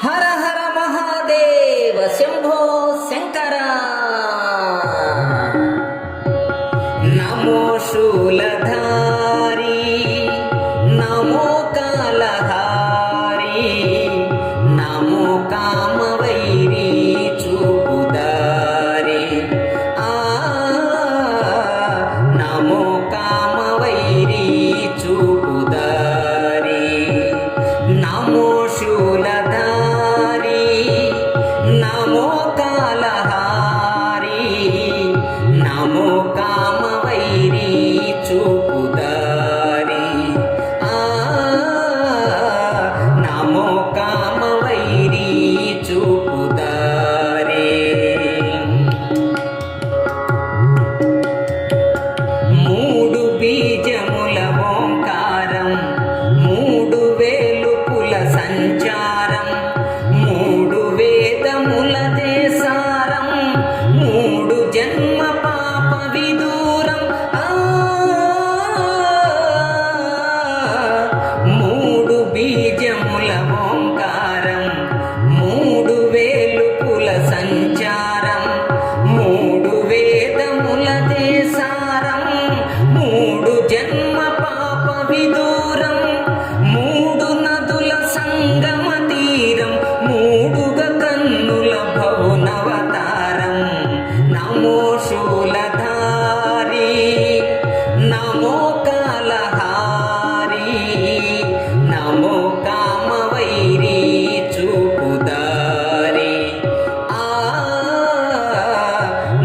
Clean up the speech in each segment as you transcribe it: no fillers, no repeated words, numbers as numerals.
హర హర మహాదేవ శంభో శంకర. నమో శూలధారి నమో కాలహారి నమో కామవైరి చూపుదారి నమో కామవైరి చూపుదారి. నమో శూలధారి నమో కాలహారి నమో కామవైరి చూపుదారి నమో కామవైరి చూపుదారి. మూడు బీజముల ఓంకారం మూడు వేలుపుల సంచారం మూడు వేదముల దేశారం మూడు జన్మ పాప విదూరం. మూడు బీజముల ఓంకారం మూడు వేలుపుల సంచారం మూడు వేదముల దేశారం మూడు జన్మ పాప విదూరం. మూడు నదుల సంగమ తీరం మూడుగా కన్నుల భవునవతారం. నమో శూలధారి నమో కాలహారి నమో కామవైరి చూపుదారి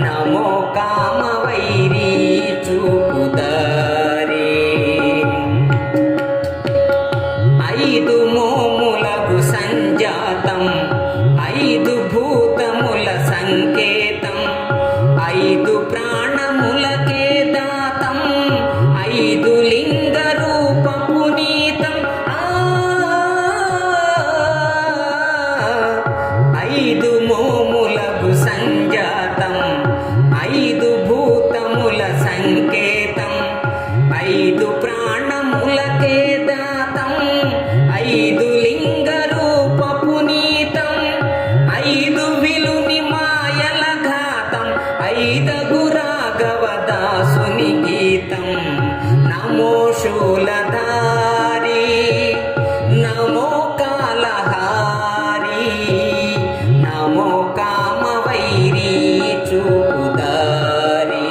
నమో కామవైరి చూపుదారి. ఐదు మోములకు సంజాతం ఐదు భూతముల సంకేతం ఐదు ప్రాణములకే దాతం ఐదు లింగ రూప పునీతం. ఐదు మోములకు సంజాతం ఐదు భూతముల సంకేతం ఐదు ప్రాణములకే దాతం ఐదు లింగ రూప పునీతం ఐదు విలుని మాయల ఘాతం ఐదగు రాఘవ దాసుని గీతం. నమో శూలధారి నమో కాలహారి నమో కామవైరి చూపుదారి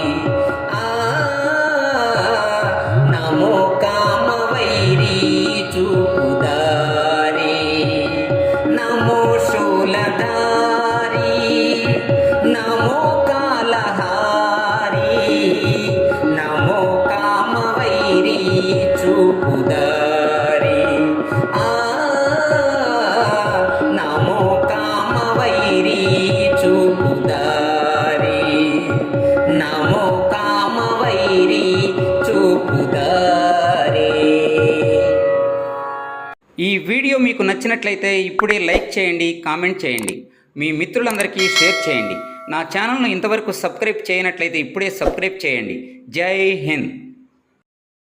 నమో కామవైరి చూపుదారి. నమో శూలధారి నమో కాలహారి నమో కామవైరి చూపుదారి నమో కామవైరి చూపుదారి నమో కామవైరి చూపుదారి. ఈ వీడియో మీకు నచ్చినట్లయితే ఇప్పుడే లైక్ చేయండి, కామెంట్ చేయండి, మీ మిత్రులందరికీ షేర్ చేయండి. నా ఛానల్ను ఇంతవరకు సబ్స్క్రైబ్ చేయనట్లయితే ఇప్పుడే సబ్స్క్రైబ్ చేయండి. జై హింద్.